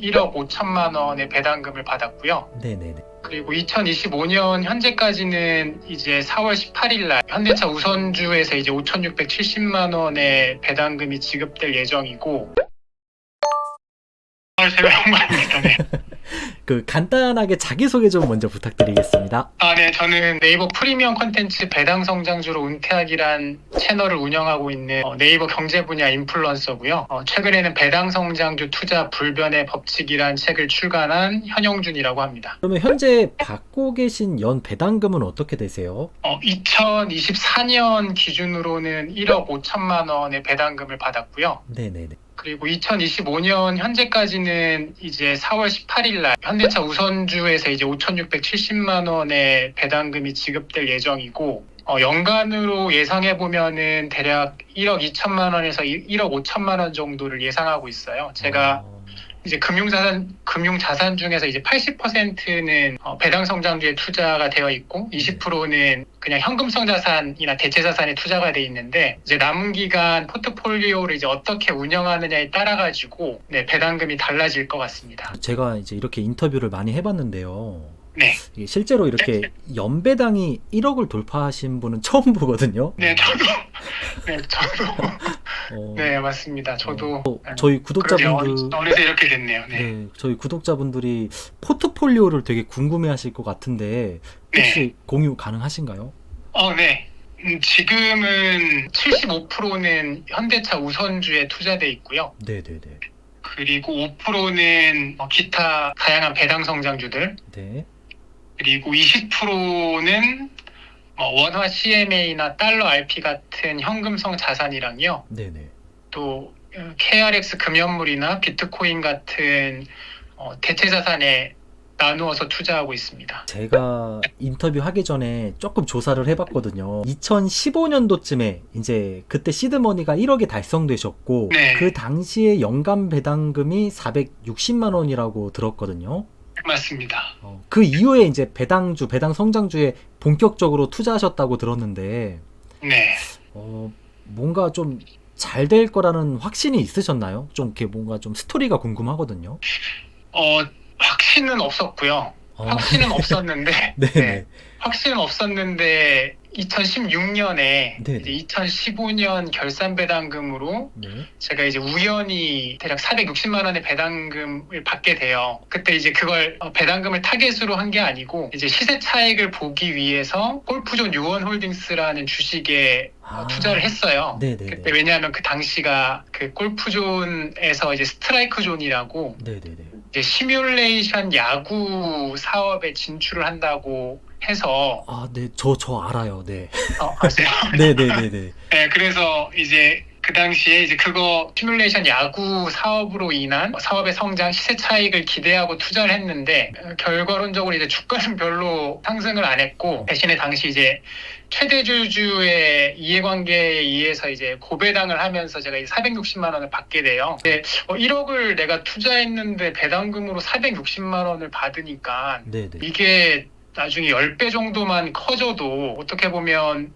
1억 5천만 원의 배당금을 받았고요. 네네네. 그리고 2025년 현재까지는 이제 4월 18일 날 현대차 우선주에서 이제 5,670만 원의 배당금이 지급될 예정이고, 제가 영광입니다. 네. 간단하게 자기소개 좀 먼저 부탁드리겠습니다. 네. 저는 네이버 프리미엄 콘텐츠 배당 성장주로 은퇴하기란 채널을 운영하고 있는 네이버 경제 분야 인플루언서고요. 최근에는 배당 성장주 투자 불변의 법칙이란 책을 출간한 현영준이라고 합니다. 그러면 현재 받고 계신 연 배당금은 어떻게 되세요? 2024년 기준으로는 1억 5천만 원의 배당금을 받았고요. 네네네. 그리고 2025년 현재까지는 이제 4월 18일 날 현대차 우선주에서 이제 5,670만 원의 배당금이 지급될 예정이고, 연간으로 예상해 보면은 대략 1억 2천만 원에서 1억 5천만 원 정도를 예상하고 있어요. 제가 이제 금융자산 중에서 이제 80%는 배당 성장주에 투자가 되어 있고 20%는 그냥 현금성 자산이나 대체 자산에 투자가 돼 있는데, 이제 남은 기간 포트폴리오를 이제 어떻게 운영하느냐에 따라 가지고 배당금이 달라질 것 같습니다. 제가 이제 이렇게 인터뷰를 많이 해봤는데요. 네. 이게 실제로 이렇게 연배당이 1억을 돌파하신 분은 처음 보거든요. 네, 저도. 네, 맞습니다. 저도. 저희 구독자분들, 어느새 이렇게 됐네요. 네. 네, 저희 구독자분들이 포트폴리오를 되게 궁금해하실 것 같은데 혹시 공유 가능하신가요? 네. 지금은 75%는 현대차 우선주에 투자돼 있고요. 네네네. 그리고 5%는 기타 다양한 배당 성장주들. 네. 그리고 20%는 원화 CMA나 달러 RP 같은 현금성 자산이랑요. 네네. 또 KRX 금연물이나 비트코인 같은 대체 자산에 나누어서 투자하고 있습니다. 제가 인터뷰 하기 전에 조금 조사를 해봤거든요. 2015년도쯤에 이제 그때 시드머니가 1억이 달성되셨고, 네. 그 당시에 연간 배당금이 460만 원이라고 들었거든요. 맞습니다. 그 이후에 이제 배당 성장주에 본격적으로 투자하셨다고 들었는데, 네. 뭔가 좀 잘 될 거라는 확신이 있으셨나요? 좀 이렇게 뭔가 좀 스토리가 궁금하거든요. 확신은 없었고요. 확신은 없었는데, 네네. 확신은 없었는데 2016년에 네네. 이제 2015년 결산 배당금으로 네. 제가 이제 우연히 대략 460만 원의 배당금을 받게 돼요. 그때 이제 그걸 배당금을 타겟으로 한 게 아니고 이제 시세 차익을 보기 위해서 골프존 유원홀딩스라는 주식에 투자를 했어요. 네네네. 그때 왜냐하면 그 당시가 그 골프존에서 이제 스트라이크 존이라고 네네네. 이제 시뮬레이션 야구 사업에 진출을 한다고 해서. 네, 저 알아요. 네. 아세요? 네네네네. 네, 그래서 이제 그 당시에 이제 그거 시뮬레이션 야구 사업으로 인한 사업의 성장, 시세 차익을 기대하고 투자를 했는데, 결과론적으로 이제 주가는 별로 상승을 안 했고, 대신에 당시 이제 최대주주의 이해관계에 의해서 이제 고배당을 하면서 제가 460만 원을 받게 돼요. 근데 1억을 내가 투자했는데 배당금으로 460만 원을 받으니까 네네. 이게 나중에 10배 정도만 커져도 어떻게 보면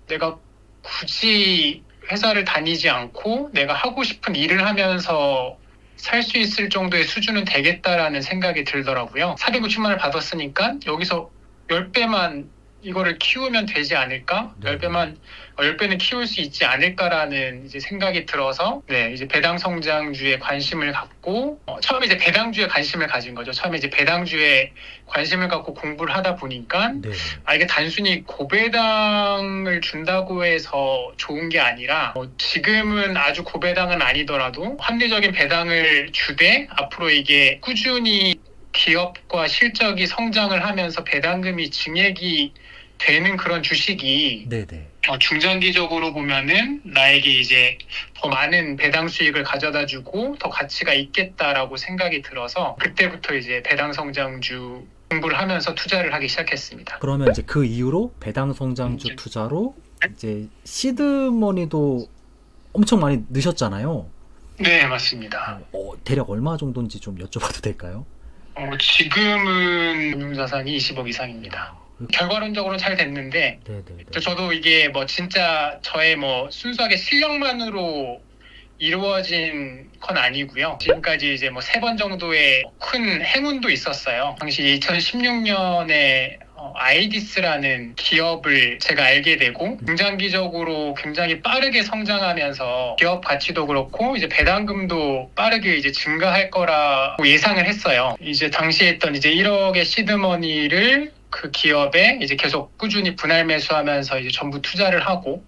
내가 굳이 회사를 다니지 않고 내가 하고 싶은 일을 하면서 살 수 있을 정도의 수준은 되겠다라는 생각이 들더라고요. 460만 원을 받았으니까 여기서 10배만 이거를 키우면 되지 않을까? 네. 10배는 키울 수 있지 않을까라는 이제 생각이 들어서, 이제 배당 성장주에 관심을 갖고, 처음에 이제 배당주에 관심을 가진 거죠. 처음에 이제 배당주에 관심을 갖고 공부를 하다 보니까, 네. 이게 단순히 고배당을 준다고 해서 좋은 게 아니라, 지금은 아주 고배당은 아니더라도 합리적인 배당을 주되, 앞으로 이게 꾸준히 기업과 실적이 성장을 하면서 배당금이 증액이 되는 그런 주식이 네네. 중장기적으로 보면은 나에게 이제 더 많은 배당 수익을 가져다주고 더 가치가 있겠다라고 생각이 들어서 그때부터 이제 배당 성장주 공부를 하면서 투자를 하기 시작했습니다. 그러면 이제 그 이후로 배당 성장주 투자로 이제 시드머니도 엄청 많이 넣으셨잖아요. 네, 맞습니다. 대략 얼마 정도인지 좀 여쭤봐도 될까요? 지금은 금융자산이 20억 이상입니다. 결과론적으로는 잘 됐는데, 네네. 저도 이게 진짜 저의 순수하게 실력만으로 이루어진 건 아니고요. 지금까지 이제 뭐 3번 정도의 큰 행운도 있었어요. 당시 2016년에 아이디스라는 기업을 제가 알게 되고 중장기적으로 굉장히 빠르게 성장하면서 기업 가치도 그렇고 이제 배당금도 빠르게 이제 증가할 거라고 예상을 했어요. 이제 당시에 했던 이제 1억의 시드머니를 그 기업에 이제 계속 꾸준히 분할 매수하면서 이제 전부 투자를 하고.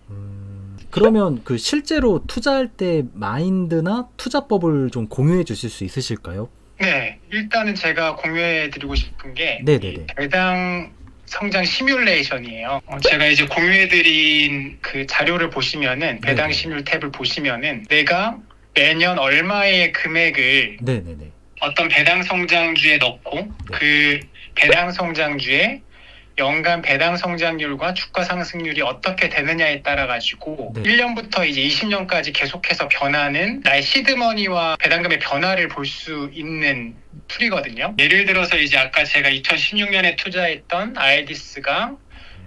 그러면 그 실제로 투자할 때 마인드나 투자법을 좀 공유해 주실 수 있으실까요? 네, 일단은 제가 공유해 드리고 싶은 게 네네네. 배당 성장 시뮬레이션이에요. 제가 이제 공유해드린 그 자료를 보시면은 배당 시뮬 탭을 보시면은 내가 매년 얼마의 금액을 네네네. 어떤 배당 성장주에 넣고 그 배당 성장주에 연간 배당 성장률과 주가 상승률이 어떻게 되느냐에 따라 가지고 1년부터 이제 20년까지 계속해서 변하는 나의 시드머니와 배당금의 변화를 볼 수 있는 툴이거든요. 예를 들어서 이제 아까 제가 2016년에 투자했던 아이디스가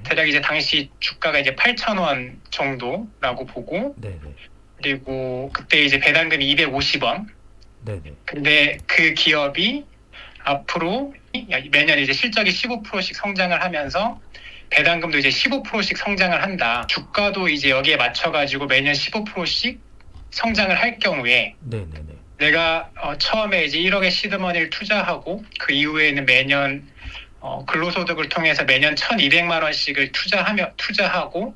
대략 이제 당시 주가가 이제 8,000원 정도라고 보고 그리고 그때 이제 배당금이 250원. 근데 그 기업이 앞으로 매년 이제 실적이 15%씩 성장을 하면서 배당금도 이제 15%씩 성장을 한다. 주가도 이제 여기에 맞춰가지고 매년 15%씩 성장을 할 경우에 내가 처음에 이제 1억의 시드머니를 투자하고 그 이후에는 매년 근로소득을 통해서 매년 1,200만 원씩을 투자하고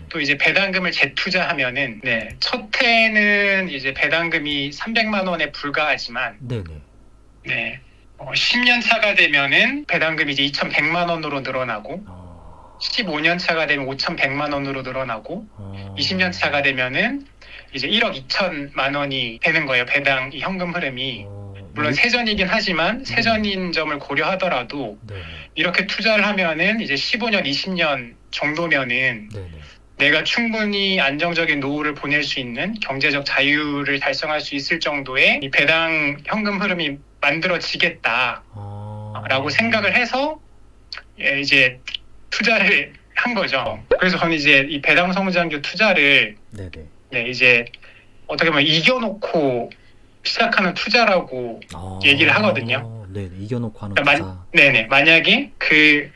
또 이제 배당금을 재투자하면은 첫 해는 이제 배당금이 300만 원에 불과하지만 10년 차가 되면은 배당금이 이제 2,100만 원으로 늘어나고 15년 차가 되면 5,100만 원으로 늘어나고 20년 차가 되면은 이제 1억 2천만 원이 되는 거예요. 배당 이 현금 흐름이. 물론 세전이긴 하지만 세전인 점을 고려하더라도 이렇게 투자를 하면은 이제 15년, 20년 정도면은 내가 충분히 안정적인 노후를 보낼 수 있는 경제적 자유를 달성할 수 있을 정도의 이 배당 현금 흐름이 만들어지겠다라고 생각을 해서 이제 투자를 한 거죠. 그래서 저는 이제 이 배당 성장주 투자를 이제 어떻게 보면 이겨놓고 시작하는 투자라고 얘기를 하거든요. 이겨놓고 하는 투자. 만약에 그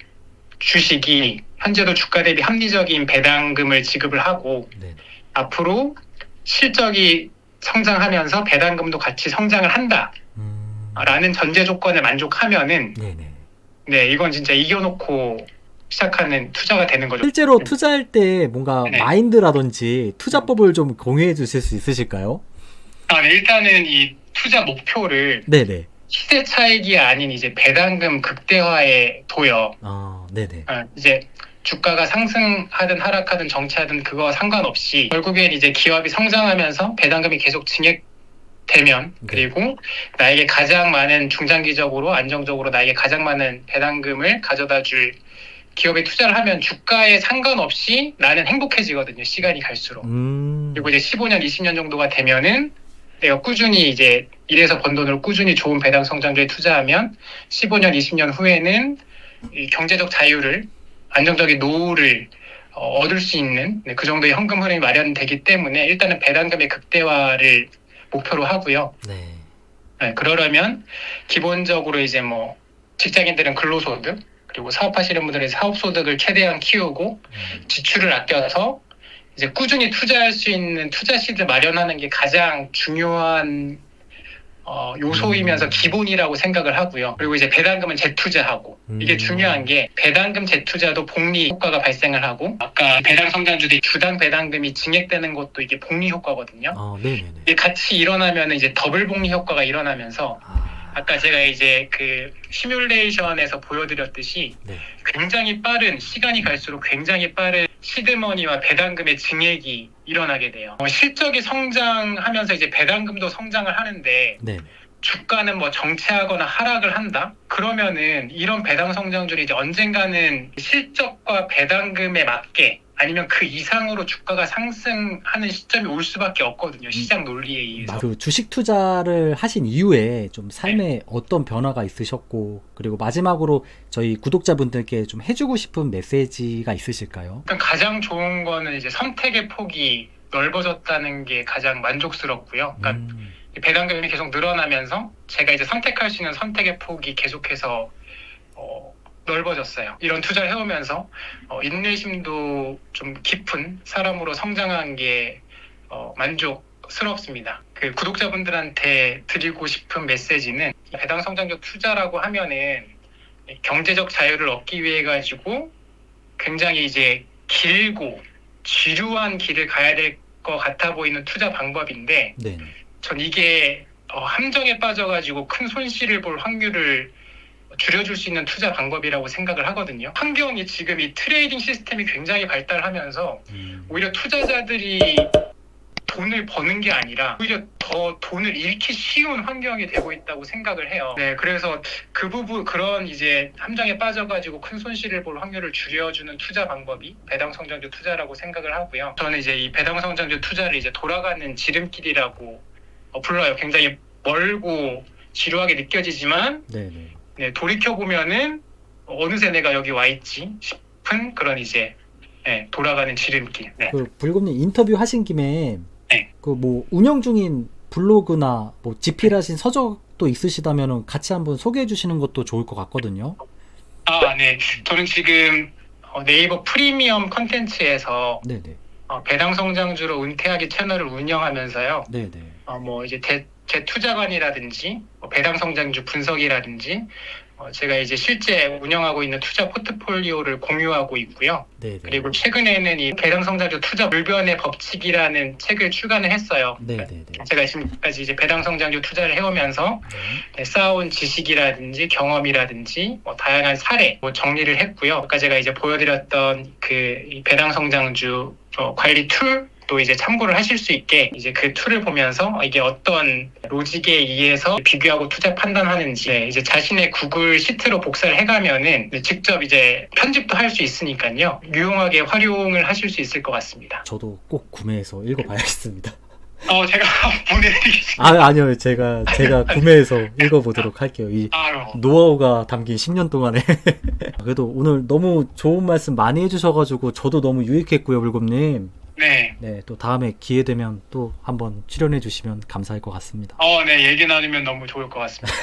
주식이 현재도 주가 대비 합리적인 배당금을 지급을 하고 앞으로 실적이 성장하면서 배당금도 같이 성장을 한다. 라는 전제 조건을 만족하면은 이건 진짜 이겨놓고 시작하는 투자가 되는 거죠. 실제로 투자할 때 뭔가 마인드라든지 투자법을 좀 공유해 주실 수 있으실까요? 일단은 이 투자 목표를 시세 차익이 아닌 이제 배당금 극대화에 둬요. 이제 주가가 상승하든 하락하든 정체하든 그거 상관없이 결국엔 이제 기업이 성장하면서 배당금이 계속 증액되면 그리고 나에게 가장 많은 중장기적으로 안정적으로 나에게 가장 많은 배당금을 가져다 줄 기업에 투자를 하면 주가에 상관없이 나는 행복해지거든요. 시간이 갈수록. 그리고 이제 15년, 20년 정도가 되면은 내가 꾸준히 이제 일해서 번 돈으로 꾸준히 좋은 배당 성장주에 투자하면 15년, 20년 후에는 이 경제적 자유를 안정적인 노후를 얻을 수 있는 그 정도의 현금 흐름이 마련되기 때문에 일단은 배당금의 극대화를 목표로 하고요. 그러려면 기본적으로 이제 뭐 직장인들은 근로소득 그리고 사업하시는 분들은 사업소득을 최대한 키우고 지출을 아껴서 이제 꾸준히 투자할 수 있는 투자 시드 마련하는 게 가장 중요한 요소이면서 기본이라고 생각을 하고요. 그리고 이제 배당금은 재투자하고 이게 중요한 게 배당금 재투자도 복리 효과가 발생을 하고 아까 배당 성장주들이 주당 배당금이 증액되는 것도 이게 복리 효과거든요. 이게 같이 일어나면 이제 더블 복리 효과가 일어나면서 아까 제가 이제 그 시뮬레이션에서 보여드렸듯이 굉장히 빠른 시간이 갈수록 굉장히 빠른 시드머니와 배당금의 증액이 일어나게 돼요. 실적이 성장하면서 이제 배당금도 성장을 하는데 주가는 뭐 정체하거나 하락을 한다? 그러면은 이런 배당 성장률이 이제 언젠가는 실적과 배당금에 맞게 아니면 그 이상으로 주가가 상승하는 시점이 올 수밖에 없거든요. 시장 논리에 의해서. 그 주식 투자를 하신 이후에 좀 삶에 어떤 변화가 있으셨고 그리고 마지막으로 저희 구독자분들께 좀 해주고 싶은 메시지가 있으실까요? 일단 가장 좋은 거는 이제 선택의 폭이 넓어졌다는 게 가장 만족스럽고요. 그러니까 배당금이 계속 늘어나면서 제가 이제 선택할 수 있는 선택의 폭이 계속해서 넓어졌어요. 이런 투자를 해오면서 인내심도 좀 깊은 사람으로 성장한 게 만족스럽습니다. 그 구독자분들한테 드리고 싶은 메시지는 배당 성장적 투자라고 하면은 경제적 자유를 얻기 위해 가지고 굉장히 이제 길고 지루한 길을 가야 될 것 같아 보이는 투자 방법인데 네. 전 이게 함정에 빠져가지고 큰 손실을 볼 확률을 줄여줄 수 있는 투자 방법이라고 생각을 하거든요. 환경이 지금 이 트레이딩 시스템이 굉장히 발달하면서 오히려 투자자들이 돈을 버는 게 아니라 오히려 더 돈을 잃기 쉬운 환경이 되고 있다고 생각을 해요. 네, 그래서 그 부분 그런 이제 함정에 빠져가지고 큰 손실을 볼 확률을 줄여주는 투자 방법이 배당 성장주 투자라고 생각을 하고요. 저는 이제 이 배당 성장주 투자를 이제 돌아가는 지름길이라고 불러요. 굉장히 멀고 지루하게 느껴지지만 네네. 네, 돌이켜 보면은 어느새 내가 여기 와 있지 싶은 그런 이제 돌아가는 지름길. 네. 그 불곰님 인터뷰 하신 김에 네. 그 뭐 운영 중인 블로그나 뭐 집필하신 서적도 있으시다면 같이 한번 소개해 주시는 것도 좋을 것 같거든요. 네. 저는 지금 네이버 프리미엄 컨텐츠에서 네네. 배당 성장주로 은퇴하기 채널을 운영하면서요. 네네. 뭐 이제 제 투자관이라든지 배당 성장주 분석이라든지 제가 이제 실제 운영하고 있는 투자 포트폴리오를 공유하고 있고요. 네네. 그리고 최근에는 이 배당 성장주 투자 물변의 법칙이라는 책을 출간을 했어요. 네네네. 제가 지금까지 이제 배당 성장주 투자를 해오면서 쌓아온 지식이라든지 경험이라든지 다양한 사례 정리를 했고요. 아까 제가 이제 보여드렸던 이 배당 성장주 관리 툴 또 이제 참고를 하실 수 있게 이제 그 툴을 보면서 이게 어떤 로직에 의해서 비교하고 투자 판단하는지 이제 자신의 구글 시트로 복사를 해가면은 직접 이제 편집도 할 수 있으니까요. 유용하게 활용을 하실 수 있을 것 같습니다. 저도 꼭 구매해서 읽어봐야겠습니다. 제가 보내드리겠습니다. 아니요. 제가 구매해서 읽어보도록 할게요. 이 노하우가 담긴 10년 동안에. 그래도 오늘 너무 좋은 말씀 많이 해주셔가지고 저도 너무 유익했고요, 불곰님. 네. 네, 또 다음에 기회 되면 또 한번 출연해 주시면 감사할 것 같습니다. 네. 얘기 나누면 너무 좋을 것 같습니다.